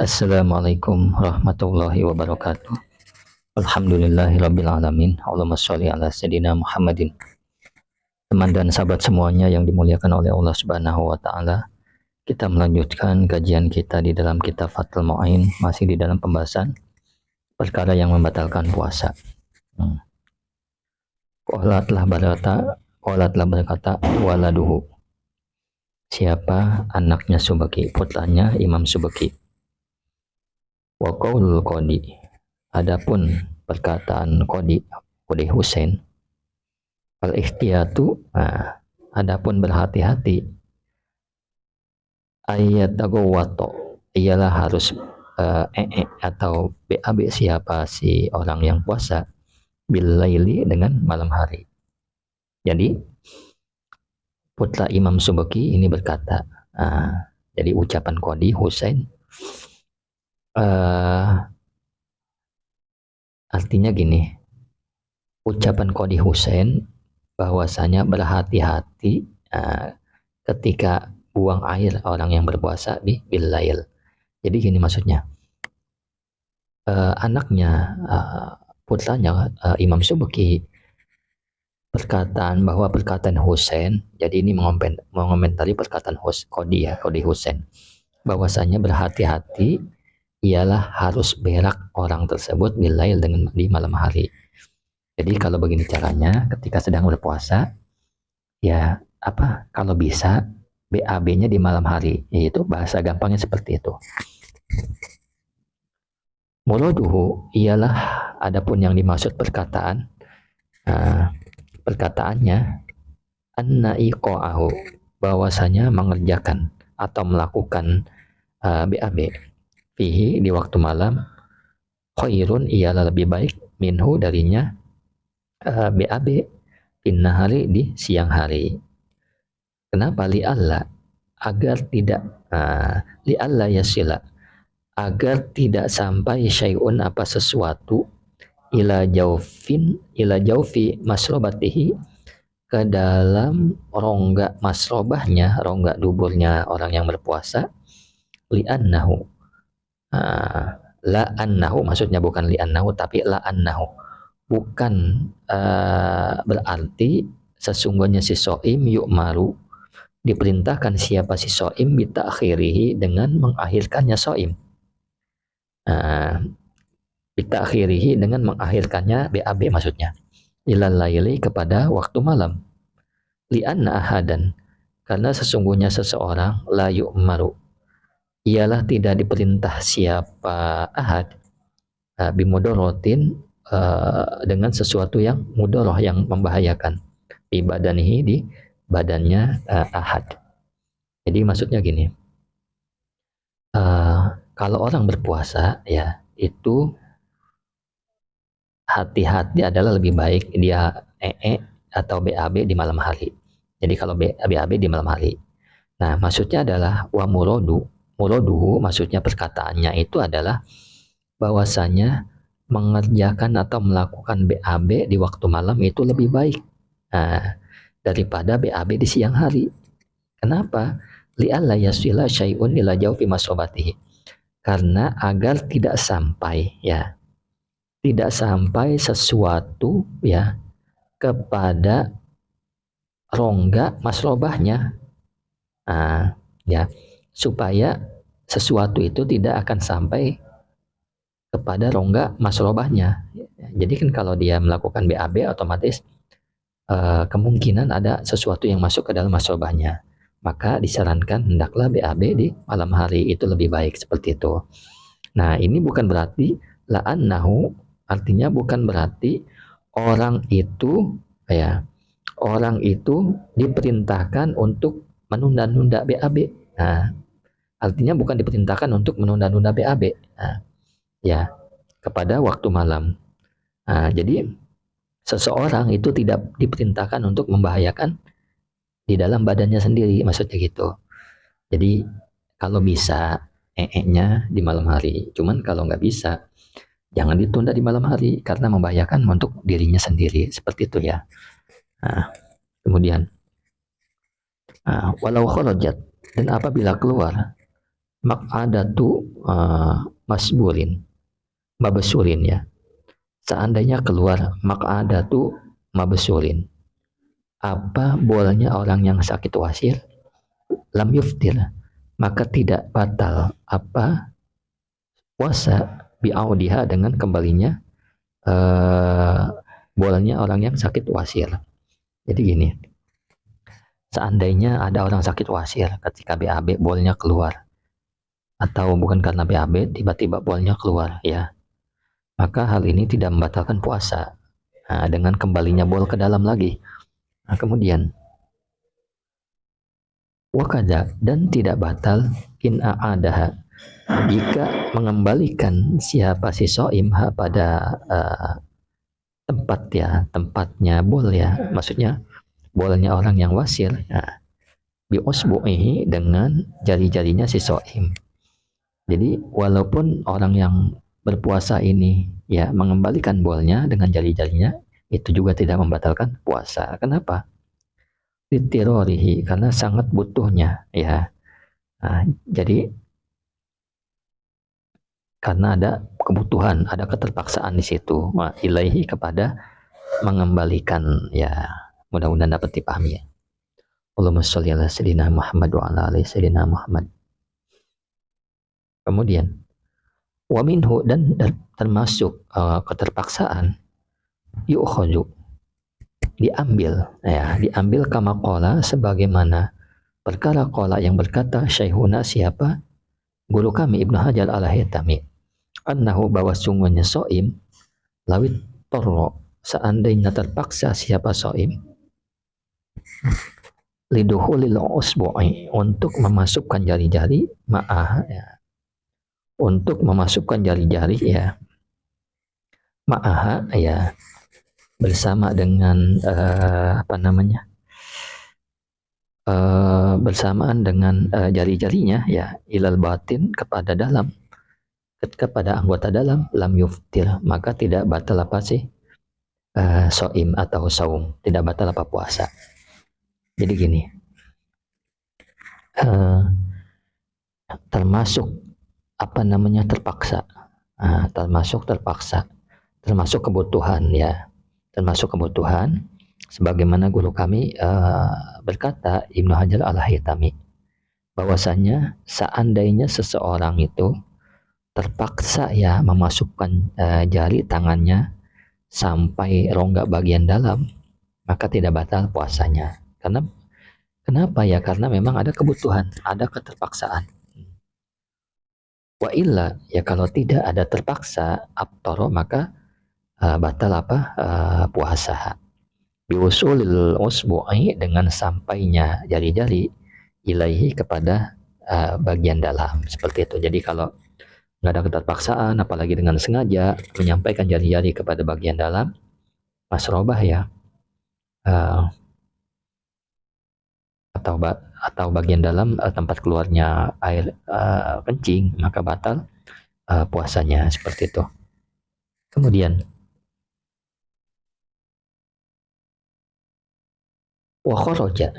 Assalamualaikum warahmatullahi wabarakatuh. Alhamdulillahirabbil alamin. Allahumma sholli ala sayidina Muhammadin. Teman dan sahabat semuanya yang dimuliakan oleh Allah Subhanahu wa taala, kita melanjutkan kajian kita di dalam kitab Fathul Mu'in, masih di dalam pembahasan perkara yang membatalkan puasa. Qala telah berkata waladuhu. Siapa anaknya Subaki, putranya Imam Subaki. Wa qaulul qadi. Adapun perkataan Qadi Husain, al-ihtiyatu, adapun berhati-hati, ayat wato ialah harus atau BAB siapa si orang yang puasa bilaili dengan malam hari. Jadi putra Imam Subaki ini berkata, jadi ucapan Qadi Husain artinya gini, ucapan Qadi Husain bahwasanya berhati-hati ketika buang air orang yang berpuasa di bilail. Jadi gini maksudnya, anaknya, putranya Imam Subki perkataan Husain, jadi ini mengomentari perkataan Qadi Husain, bahwasanya berhati-hati ialah harus berak orang tersebut bilail dengan di malam hari. Jadi kalau begini caranya, ketika sedang berpuasa, ya kalau bisa BAB-nya di malam hari, yaitu bahasa gampangnya seperti itu. Muraduhu ialah adapun yang dimaksud perkataannya anna iqa'ahu, bahwasanya mengerjakan atau melakukan BAB fihi di waktu malam, khairun ialah lebih baik minhu darinya BAB hari di siang hari. Kenapa? Li'alla, agar tidak li'alla yasila, agar tidak sampai syai'un apa sesuatu ila jaufi masrobatihi, ke dalam rongga masrobahnya, rongga duburnya orang yang berpuasa, li'annahu, la'annahu maksudnya bukan li'annahu tapi la'annahu, bukan berarti sesungguhnya si so'im yu'maru, diperintahkan siapa si so'im bita'khirihi, dengan mengakhirkannya so'im, bita'khirihi dengan mengakhirkannya BAB maksudnya, ilal laili kepada waktu malam, li'anna ahadan, karena sesungguhnya seseorang, la yu'maru ialah tidak diperintah siapa ahad, bimudorotin, dengan sesuatu yang mudoroh, yang membahayakan, ibadanihi di badannya ahad. Jadi maksudnya gini, kalau orang berpuasa ya itu hati-hati adalah lebih baik dia atau BAB di malam hari. Jadi kalau BAB di malam hari. Nah, maksudnya adalah wa muroduhu, maksudnya perkataannya itu adalah bahwasanya mengerjakan atau melakukan BAB di waktu malam itu lebih baik daripada BAB di siang hari. Kenapa? Li'alla yasila syai'un ila jaufi masrobatihi, karena agar tidak sampai sesuatu kepada rongga masrobahnya, supaya sesuatu itu tidak akan sampai kepada rongga masrobahnya. Jadi kan kalau dia melakukan BAB otomatis kemungkinan ada sesuatu yang masuk ke dalam masrobahnya, maka disarankan hendaklah BAB di malam hari, itu lebih baik seperti itu. Nah, ini bukan berarti la'annahu, artinya bukan berarti orang itu diperintahkan untuk menunda-nunda BAB. Nah, artinya bukan diperintahkan untuk menunda-nunda BAB kepada waktu malam. Jadi seseorang itu tidak diperintahkan untuk membahayakan di dalam badannya sendiri, maksudnya gitu. Jadi kalau bisa nya di malam hari, cuman kalau nggak bisa jangan ditunda di malam hari karena membahayakan untuk dirinya sendiri, seperti itu ya. Kemudian walau kharajat, dan apabila keluar Maq'adatu masburin, mabesurin ya. Seandainya keluar maq'adatu mabesurin, apa bolanya orang yang sakit wasir, lam yuftir, maka tidak batal apa puasa bi'audiha dengan kembalinya eh, bolanya orang yang sakit wasir. Jadi gini, seandainya ada orang sakit wasir ketika BAB bolnya keluar, atau bukan karena BAB tiba-tiba bolnya keluar ya, maka hal ini tidak membatalkan puasa. Nah, dengan kembalinya bol ke dalam lagi. Nah, kemudian wakada, dan tidak batal in a'adaha, jika mengembalikan siapa si soim pada tempat ya, tempatnya bol ya, maksudnya bolnya orang yang wasir, nah, bi usbu'ihi, dengan jari-jarinya si soim. Jadi walaupun orang yang berpuasa ini ya mengembalikan bolnya dengan jari-jarinya, itu juga tidak membatalkan puasa. Kenapa? Litirorihi, karena sangat butuhnya ya. Nah, jadi karena ada kebutuhan, ada keterpaksaan di situ. Ilaihi, kepada mengembalikan ya. Mudah-mudahan dapat dipahami ya. Allahumma sholli ala sayyidina Muhammad wa ala ali sayyidina Muhammad. Kemudian wa minhu, dan termasuk keterpaksaan, yu'khadhu, diambil ya, diambil kama qala, sebagaimana perkara qala yang berkata syekhuna, siapa guru kami Ibnu Hajar al-Haytami, annahu, bahwa sungguhnya soim, lawit torro, seandainya terpaksa siapa soim, liduhulil usbu'i, untuk memasukkan jari-jari, ma'ah ya, untuk memasukkan jari-jari ya, ma'aha ya, bersama dengan apa namanya, bersamaan dengan jari-jarinya ya, ilal batin, kepada dalam, kepada anggota dalam, lam yuftir, maka tidak batal apa sih soim atau saum, tidak batal apa puasa. Jadi gini, termasuk apa namanya terpaksa, termasuk terpaksa, termasuk kebutuhan ya, termasuk kebutuhan, sebagaimana guru kami berkata Ibnu Hajar al-Haytami, bahwasanya seandainya seseorang itu terpaksa ya memasukkan jari tangannya sampai rongga bagian dalam, maka tidak batal puasanya. Karena kenapa ya? Karena memang ada kebutuhan, ada keterpaksaan. Wa illa, ya kalau tidak ada terpaksa, abtoro, maka batal apa puasa. Biusulil usbu'i, dengan sampainya jari-jari, ilaihi, kepada bagian dalam, seperti itu. Jadi kalau nggak ada keterpaksaan, apalagi dengan sengaja menyampaikan jari-jari kepada bagian dalam, masrobah ya, uh, atau bagian dalam tempat keluarnya air kencing, maka batal puasanya, seperti itu. Kemudian wa kharaja,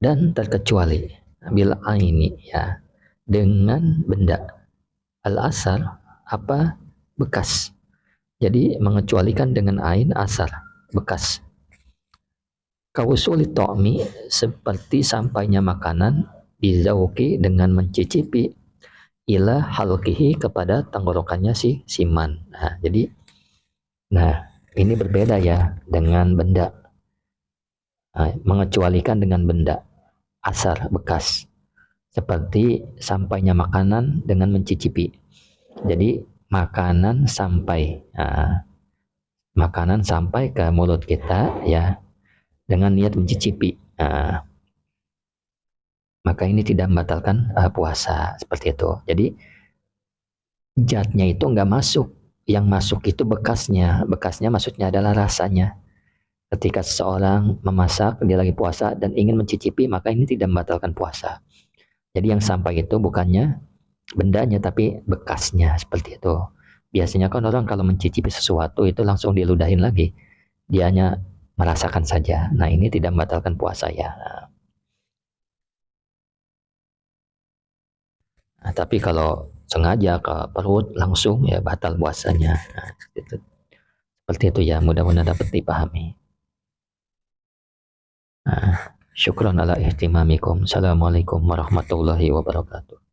dan terkecuali, bil aini ya, dengan benda, al asar, apa, bekas. Jadi mengecualikan dengan ain asar, bekas. Kausuli to'mi, seperti sampainya makanan, bizauki, dengan mencicipi, ila halkihi, kepada tenggorokannya si siman. Nah, jadi, nah ini berbeda ya dengan benda. Nah, mengecualikan dengan benda, asar, bekas. Seperti sampainya makanan dengan mencicipi. Jadi makanan sampai, makanan sampai ke mulut kita ya, dengan niat mencicipi. Maka ini tidak membatalkan puasa, seperti itu. Jadi zatnya itu nggak masuk, yang masuk itu bekasnya. Bekasnya maksudnya adalah rasanya. Ketika seseorang memasak, dia lagi puasa dan ingin mencicipi, maka ini tidak membatalkan puasa. Jadi yang sampai itu bukannya bendanya, tapi bekasnya, seperti itu. Biasanya kan orang kalau mencicipi sesuatu itu langsung diludahin lagi. Dia hanya merasakan saja. Nah, ini tidak membatalkan puasa ya. Nah, tapi kalau sengaja ke perut langsung ya batal puasanya. Nah, itu. Seperti itu ya, mudah-mudahan dapat dipahami. Nah, syukron ala ihtimamikum. Assalamualaikum warahmatullahi wabarakatuh.